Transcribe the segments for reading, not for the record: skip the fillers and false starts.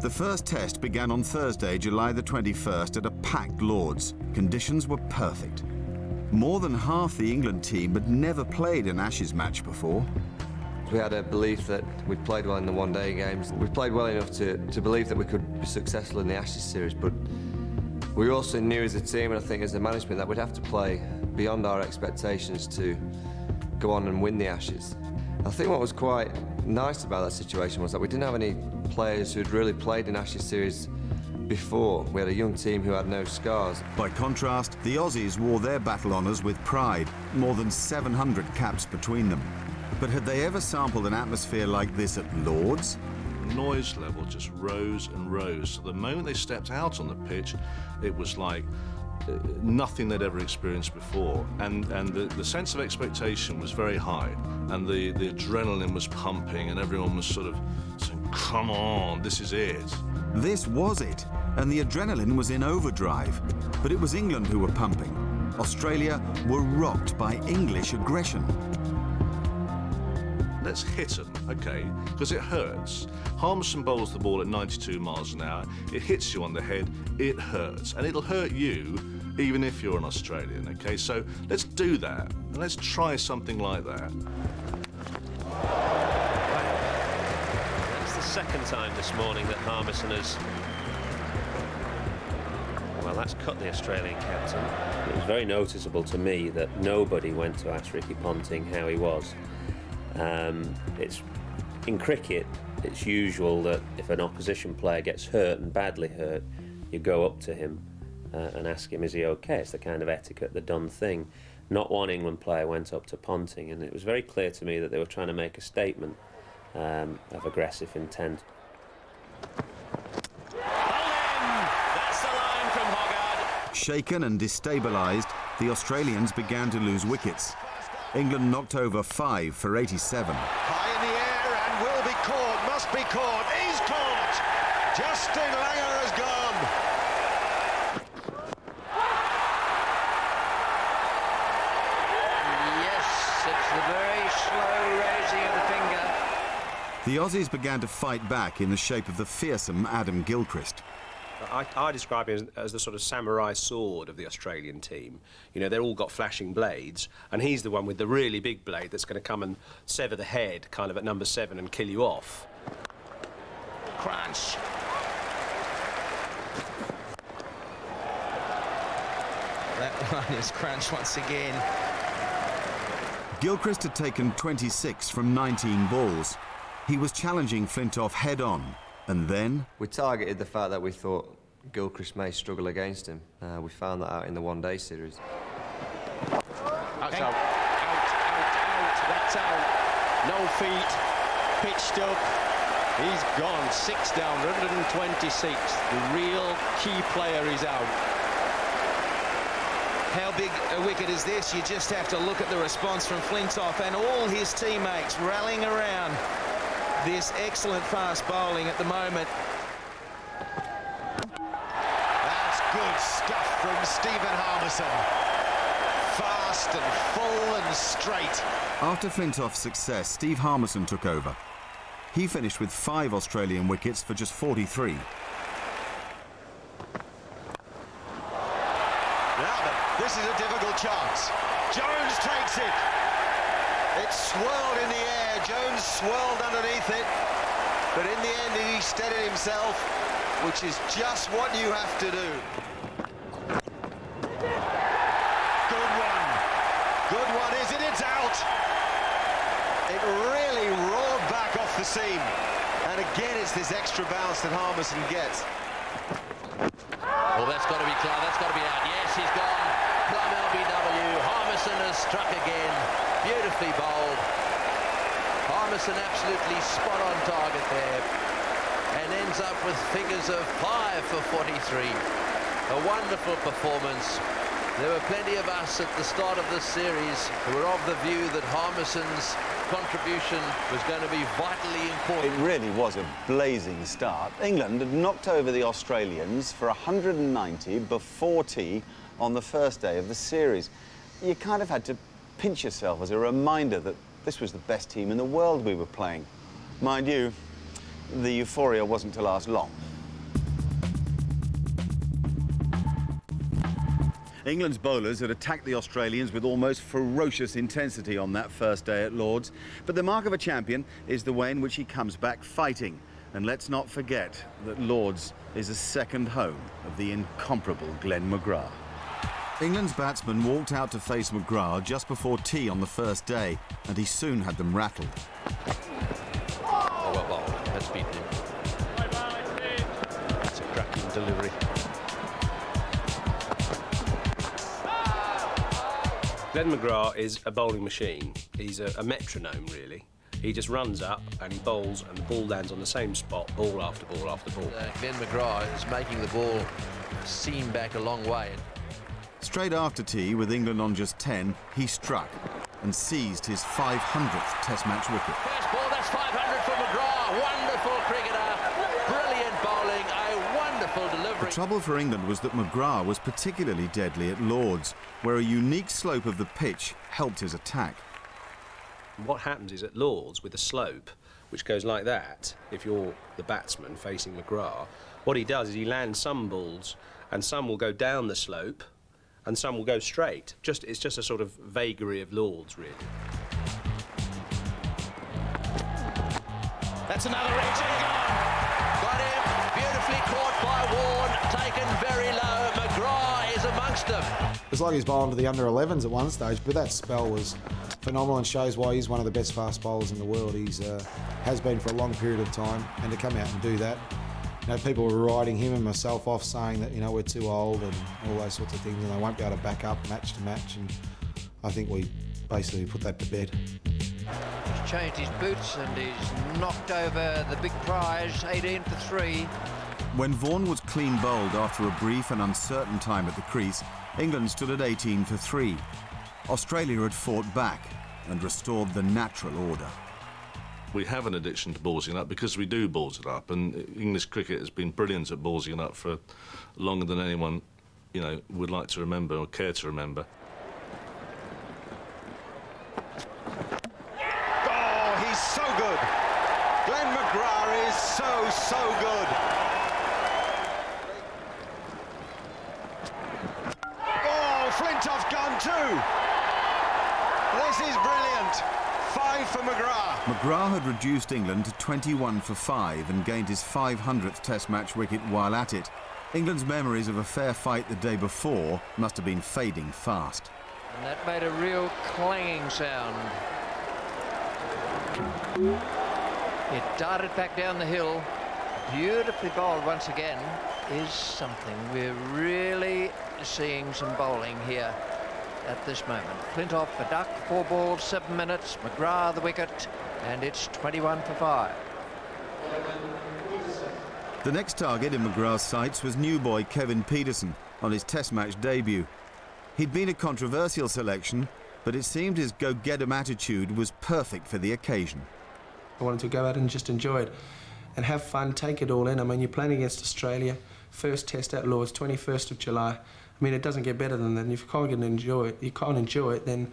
The first test began on Thursday, July the 21st at a packed Lords. Conditions were perfect. More than half the England team had never played an Ashes match before. We had a belief that we'd played well in the one-day games. We played well enough to believe that we could be successful in the Ashes series, but we also knew as a team, and I think as a management, that we'd have to play beyond our expectations to go on and win the Ashes. I think what was quite nice about that situation was that we didn't have any players who'd really played in Ashes series before. We had a young team who had no scars. By contrast, the Aussies wore their battle honours with pride, more than 700 caps between them. But had they ever sampled an atmosphere like this at Lords? The noise level just rose and rose. So the moment they stepped out on the pitch, it was like nothing they'd ever experienced before. And the sense of expectation was very high. And the adrenaline was pumping and everyone was sort of saying, come on, this is it. This was it, and the adrenaline was in overdrive. But it was England who were pumping. Australia were rocked by English aggression. Let's hit them, okay, because it hurts. Harmison bowls the ball at 92 miles an hour. It hits you on the head, it hurts. And it'll hurt you even if you're an Australian, okay? So let's do that, and let's try something like that. That's the second time this morning that Harmison has... Well, that's cut the Australian captain. It was very noticeable to me that nobody went to ask Ricky Ponting how he was. In cricket, it's usual that if an opposition player gets hurt and badly hurt, you go up to him and ask him, is he okay? It's the kind of etiquette, the done thing. Not one England player went up to Ponting, and it was very clear to me that they were trying to make a statement of aggressive intent. That's the line from Hoggard. Shaken and destabilised, the Australians began to lose wickets. England knocked over 5 for 87. High in the air and will be caught, must be caught, he's caught! Justin Langer has gone! Yes, it's the very slow raising of the finger. The Aussies began to fight back in the shape of the fearsome Adam Gilchrist. I describe him as the sort of samurai sword of the Australian team. You know, they've all got flashing blades, and he's the one with the really big blade that's going to come and sever the head kind of at number 7 and kill you off. Crunch. That one is Crunch once again. Gilchrist had taken 26 from 19 balls. He was challenging Flintoff head-on, and then... We targeted the fact that we thought Gilchrist may struggle against him. We found that out in the one-day series. That's out. Out. That's out. No feet. Pitched up. He's gone. 6 down. 126. The real key player is out. How big a wicket is this? You just have to look at the response from Flintoff and all his teammates rallying around this excellent fast bowling at the moment. That's good stuff from Stephen Harmison. Fast and full and straight. After Flintoff's success, Steve Harmison took over. He finished with 5 Australian wickets for just 43. Now then, this is a difficult chance. Jones takes it. It swirled in the air. Jones swirled underneath it. But in the end, he steadied himself, which is just what you have to do. Good one. Good one, is it? It's out. It really roared back off the seam. And again, it's this extra bounce that Harmison gets. Well, that's got to be clear. That's got to be out. Yes, he's gone. Plum LBW. Harmison has struck again. Beautifully bowled. Harmison absolutely spot on target there. And ends up with figures of 5 for 43. A wonderful performance. There were plenty of us at the start of this series who were of the view that Harmison's contribution was going to be vitally important. It really was a blazing start. England had knocked over the Australians for 190 before tea on the first day of the series. You kind of had to pinch yourself as a reminder that this was the best team in the world we were playing. Mind you, the euphoria wasn't to last long. England's bowlers had attacked the Australians with almost ferocious intensity on that first day at Lord's. But the mark of a champion is the way in which he comes back fighting. And let's not forget that Lord's is a second home of the incomparable Glenn McGrath. England's batsmen walked out to face McGrath just before tea on the first day, and he soon had them rattled. Oh, well bowled. That's beaten him. That's a cracking delivery. Glenn McGrath is a bowling machine. He's a metronome, really. He just runs up and he bowls, and the ball lands on the same spot, ball after ball after ball. Glenn McGrath is making the ball seam back a long way. Straight after tea, with England on just 10, he struck and seized his 500th Test match wicket. First ball, that's 500 for McGrath. Wonderful cricketer. Brilliant bowling. A wonderful delivery. The trouble for England was that McGrath was particularly deadly at Lord's, where a unique slope of the pitch helped his attack. What happens is at Lord's, with a slope which goes like that, if you're the batsman facing McGrath, what he does is he lands some balls, and some will go down the slope and some will go straight. It's just a sort of vagary of Lord's, really. That's another edge and gone. Got him. Beautifully caught by Warne. Taken very low. McGrath is amongst them. It's like he's bowling to the under-11s at one stage, but that spell was phenomenal and shows why he's one of the best fast bowlers in the world. He's has been for a long period of time, and to come out and do that, you know, people were writing him and myself off, saying that, you know, we're too old and all those sorts of things, and they won't be able to back up match to match. And I think we basically put that to bed. He's changed his boots and he's knocked over the big prize, 18 for 3. When Vaughan was clean bowled after a brief and uncertain time at the crease, England stood at 18 for 3. Australia had fought back and restored the natural order. We have an addiction to ballsing it up because we do balls it up, and English cricket has been brilliant at ballsing it up for longer than anyone, you know, would like to remember or care to remember. Oh, he's so good. Glenn McGrath is so good. Oh, Flintoff gone too. This is brilliant. 5 for McGrath. McGrath had reduced England to 21 for 5 and gained his 500th Test match wicket while at it. England's memories of a fair fight the day before must have been fading fast. And that made a real clanging sound. It darted back down the hill. Beautifully bowled once again. Is something. We're really seeing some bowling here at this moment. Flintoff a duck, 4 balls, 7 minutes. McGrath the wicket, and it's 21 for 5. The next target in McGrath's sights was new boy Kevin Pietersen on his Test match debut. He'd been a controversial selection, but it seemed his go-get-'em attitude was perfect for the occasion. I wanted to go out and just enjoy it and have fun, take it all in. I mean, you're playing against Australia, first Test at Lord's, 21st of July. I mean, it doesn't get better than that. And if you can't get and enjoy it, then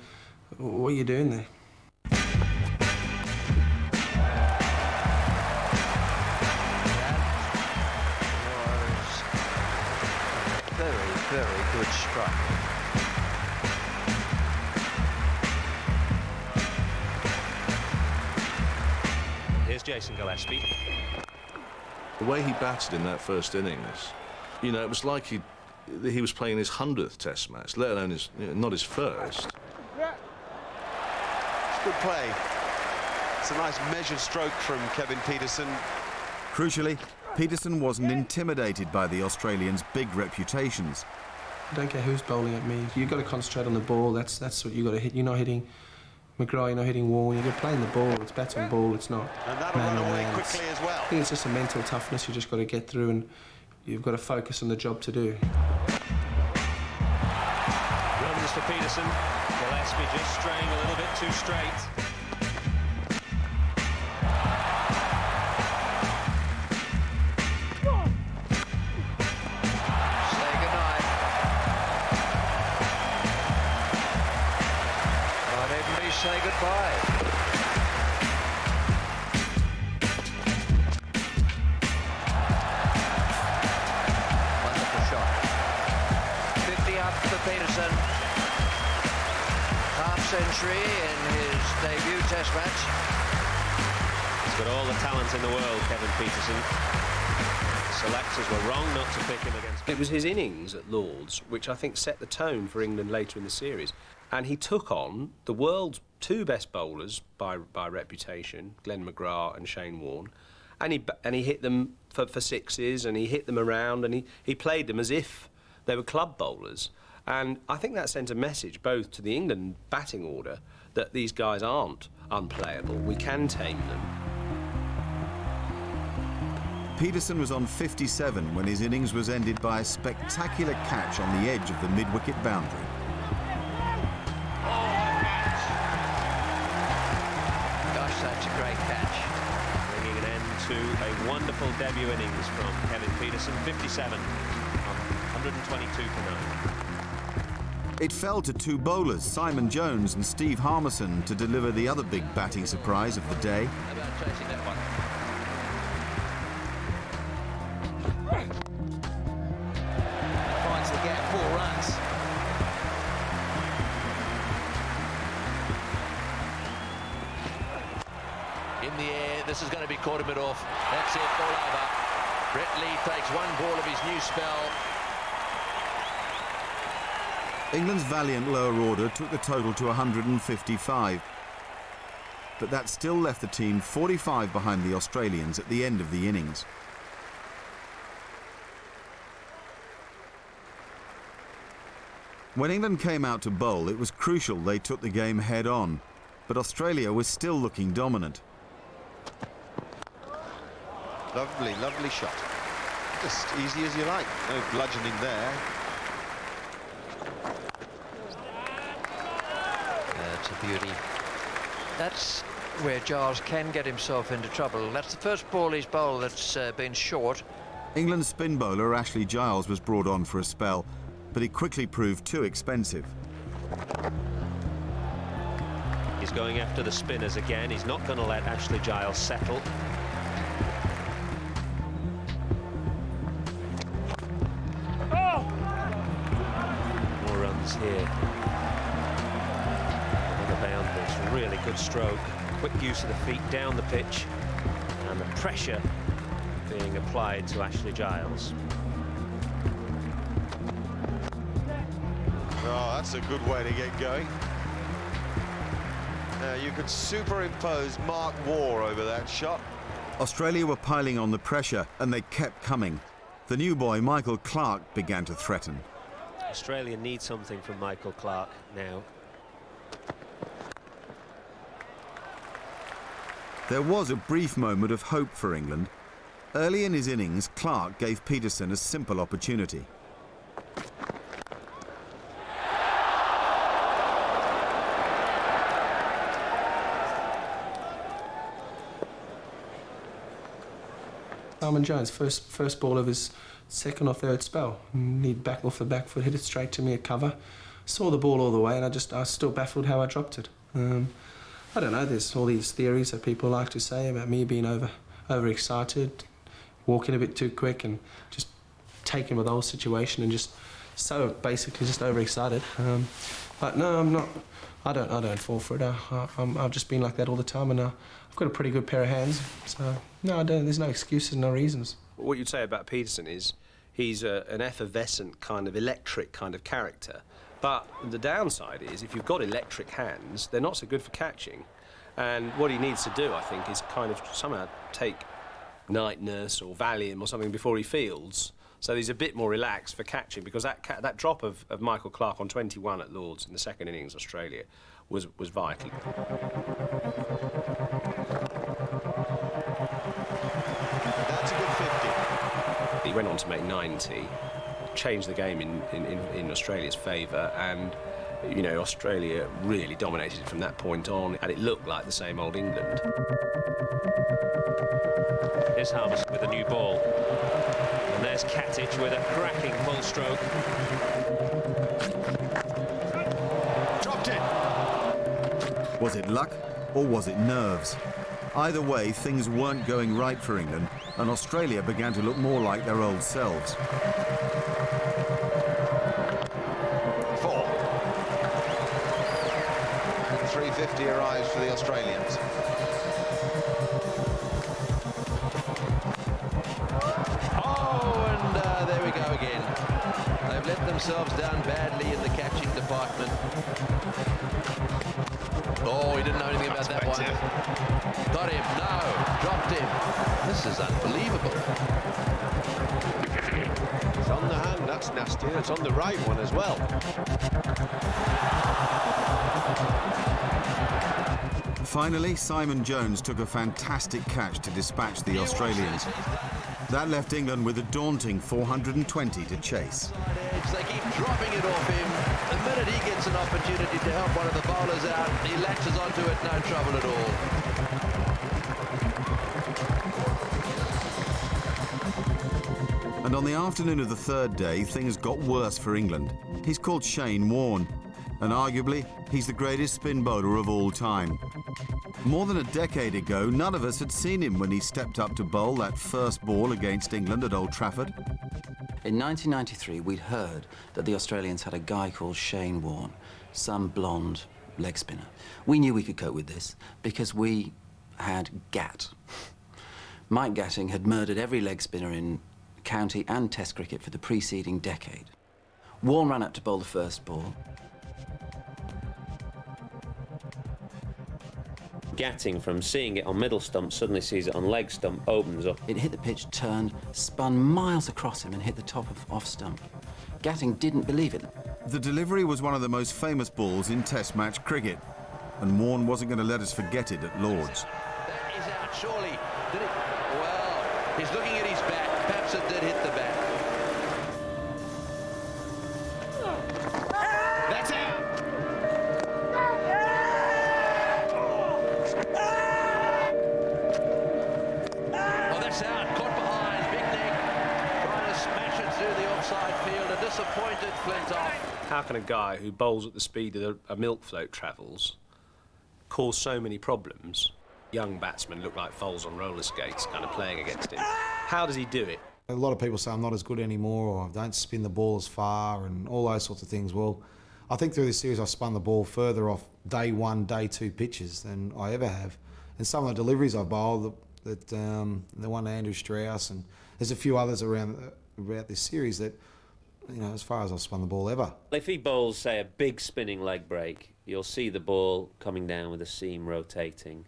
what are you doing there? That was very good strike. Here's Jason Gillespie. The way he batted in that first innings, you know, it was like he was playing his 100th Test match, let alone his, you know, not his first. It's good play. It's a nice measured stroke from Kevin Pietersen. Crucially, Pietersen wasn't intimidated by the Australians' big reputations. I don't care who's bowling at me. You've got to concentrate on the ball. That's what you've got to hit. You're not hitting McGrath, you're not hitting Warne. You're playing the ball. It's bat on ball. It's not And that'll man run on away man. quickly as well. I think it's just a mental toughness you just got to get through, and you've got to focus on the job to do. Runs for Pietersen. Gillespie just straying a little bit too straight. Say goodnight. Not everybody say goodbye. Wonderful shot. 50 up for Pietersen. century in his debut Test match. He's got all the talent in the world, Kevin Pietersen. Selectors were wrong not to pick him against... It was his innings at Lord's which I think set the tone for England later in the series. And he took on the world's two best bowlers by reputation, Glenn McGrath and Shane Warne, and he hit them for sixes, and he hit them around, and he played them as if they were club bowlers. And I think that sent a message both to the England batting order that these guys aren't unplayable, we can tame them. Pietersen was on 57 when his innings was ended by a spectacular catch on the edge of the mid-wicket boundary. Gosh, that's a great catch. Bringing an end to a wonderful debut innings from Kevin Pietersen, 57 on 122 for 9. It fell to two bowlers, Simon Jones and Steve Harmison, to deliver the other big batting surprise of the day. How about chasing that one? Finds the gap, 4 runs. In the air, this is going to be caught him it off. That's it, all over. Brett Lee takes one ball of his new spell. England's valiant lower order took the total to 155. But that still left the team 45 behind the Australians at the end of the innings. When England came out to bowl, it was crucial they took the game head on. But Australia was still looking dominant. Lovely, lovely shot. Just easy as you like. No bludgeoning there. That's a beauty. That's where Giles can get himself into trouble. That's the first ball he's bowled that's been short. England's spin bowler Ashley Giles was brought on for a spell, but he quickly proved too expensive. He's going after the spinners again. He's not going to let Ashley Giles settle. More runs here. Another boundaries. Really good stroke. Quick use of the feet down the pitch, and the pressure being applied to Ashley Giles. Oh, that's a good way to get going. Now you could superimpose Mark Waugh over that shot. Australia were piling on the pressure, and they kept coming. The new boy, Michael Clarke, began to threaten. Australia need something from Michael Clarke now. There was a brief moment of hope for England. Early in his innings, Clarke gave Pietersen a simple opportunity. Simon Jones, first ball of his second or third spell. He'd back off the back foot, hit it straight to me at cover. Saw the ball all the way, and I was still baffled how I dropped it. I don't know, there's all these theories that people like to say about me being overexcited, walking a bit too quick, and just taken with the whole situation and just so basically just overexcited. But no, I'm not. I don't fall for it. I've just been like that all the time, and I've got a pretty good pair of hands. So no, I don't. There's no excuses, no reasons. What you'd say about Pietersen is he's an effervescent kind of electric kind of character. But the downside is if you've got electric hands, they're not so good for catching. And what he needs to do, I think, is kind of somehow take Night Nurse or Valium or something before he fields. So he's a bit more relaxed for catching, because that drop of Michael Clarke on 21 at Lord's in the second innings, Australia, was vital. That's a good 50. He went on to make 90, changed the game in Australia's favour, and you know, Australia really dominated it from that point on, and it looked like the same old England. Here's Harmison with a new ball. And there's Katic with a cracking full stroke. Dropped it. Was it luck or was it nerves? Either way, things weren't going right for England, and Australia began to look more like their old selves. 4. 3. opportunity arrives for the Australians. There we go again. They've let themselves down badly in the catching department. Oh, he didn't know anything about that one. Got him, no, dropped him. This is unbelievable. It's on the hand, that's nasty. It's on the right one as well. Finally, Simon Jones took a fantastic catch to dispatch the Australians. That left England with a daunting 420 to chase. They keep dropping it off him. The minute he gets an opportunity to help one of the bowlers out, he latches onto it, no trouble at all. And on the afternoon of the third day, things got worse for England. He's called Shane Warne, and arguably, he's the greatest spin bowler of all time. More than a decade ago, none of us had seen him when he stepped up to bowl that first ball against England at Old Trafford. In 1993, we'd heard that the Australians had a guy called Shane Warne, some blonde leg spinner. We knew we could cope with this because we had Gat. Mike Gatting had murdered every leg spinner in county and test cricket for the preceding decade. Warne ran up to bowl the first ball. Gatting, from seeing it on middle stump, suddenly sees it on leg stump, opens up. It hit the pitch, turned, spun miles across him and hit the top of off stump. Gatting didn't believe it. The delivery was one of the most famous balls in Test match cricket, and Warne wasn't going to let us forget it at Lord's. That is out, surely. Did it? Well, he's looking at his bat. Perhaps it did hit the bat. That's out. Disappointed Flintoff. How can a guy who bowls at the speed that a milk float travels cause so many problems? Young batsmen look like foals on roller skates kind of playing against him. How does he do it? A lot of people say I'm not as good anymore, or I don't spin the ball as far, and all those sorts of things. Well, I think through this series I've spun the ball further off day one, day two pitches than I ever have. And some of the deliveries I've bowled, the one to Andrew Strauss, and there's a few others around this series that, you know, as far as I've spun the ball ever. If he bowls, say, a big spinning leg break, you'll see the ball coming down with the seam rotating.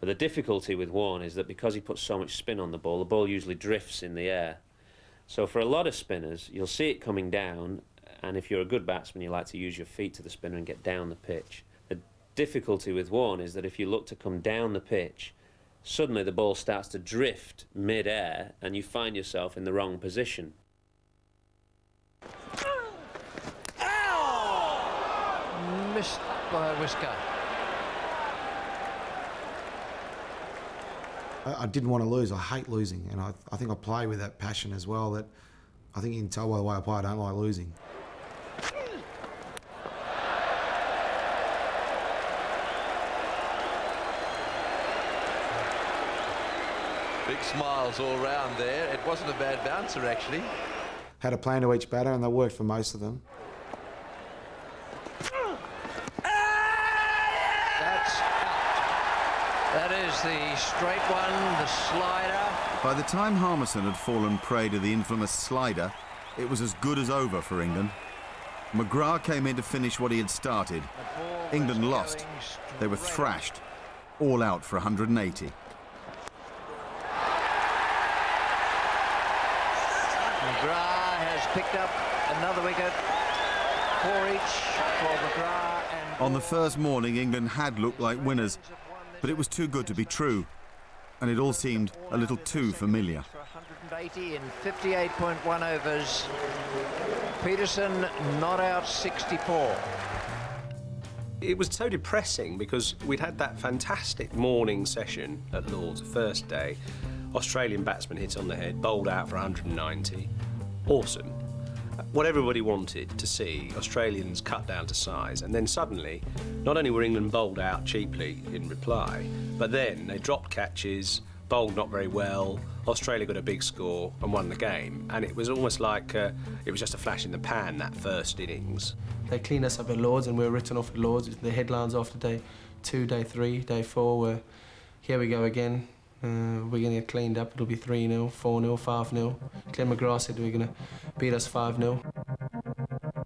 But the difficulty with Warne is that because he puts so much spin on the ball usually drifts in the air. So for a lot of spinners, you'll see it coming down, and if you're a good batsman, you like to use your feet to the spinner and get down the pitch. The difficulty with Warne is that if you look to come down the pitch, suddenly the ball starts to drift mid-air, and you find yourself in the wrong position. Missed by a whisker. I didn't want to lose. I hate losing, and I think I play with that passion as well. That I think you can tell by the way I play, I don't like losing. Big smiles all round there. It wasn't a bad bouncer, actually. Had a plan to each batter, and they worked for most of them. That's out. That is the straight one, the slider. By the time Harmison had fallen prey to the infamous slider, it was as good as over for England. McGrath came in to finish what he had started. England lost. They were thrashed. All out for 180. McGrath has picked up another wicket. 4 each for McGrath. And on the first morning, England had looked like winners, but it was too good to be true, and it all seemed a little too familiar. 180 in 58.1 overs. Peterson not out 64. It was so depressing because we'd had that fantastic morning session at Lord's, the first day. Australian batsman hit on the head, bowled out for 190. Awesome. What everybody wanted to see, Australians cut down to size, and then suddenly, not only were England bowled out cheaply in reply, but then they dropped catches, bowled not very well, Australia got a big score and won the game, and it was almost like it was just a flash in the pan, that first innings. They cleaned us up at Lord's and we were written off at Lord's. The headlines after day 2, day 3, day 4, where here we go again. We're going to get cleaned up. It'll be 3-0, 4-0, 5-0. Glenn McGrath said we're going to beat us 5-0.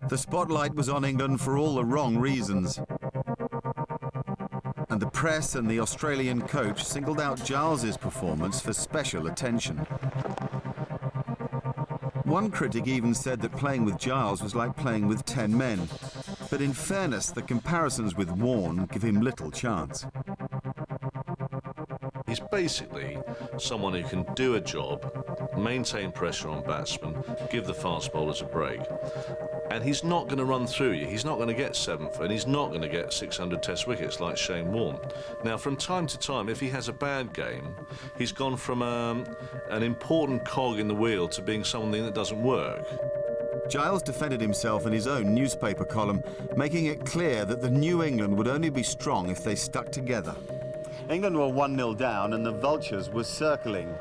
The spotlight was on England for all the wrong reasons. And the press and the Australian coach singled out Giles's performance for special attention. One critic even said that playing with Giles was like playing with 10 men. But in fairness, the comparisons with Warne give him little chance. He's basically someone who can do a job, maintain pressure on batsmen, give the fast bowlers a break. And he's not going to run through you. He's not going to get 7th, and he's not going to get 600 Test wickets like Shane Warne. Now, from time to time, if he has a bad game, he's gone from an important cog in the wheel to being something that doesn't work. Giles defended himself in his own newspaper column, making it clear that the New England would only be strong if they stuck together. England were 1-0 down and the vultures were circling.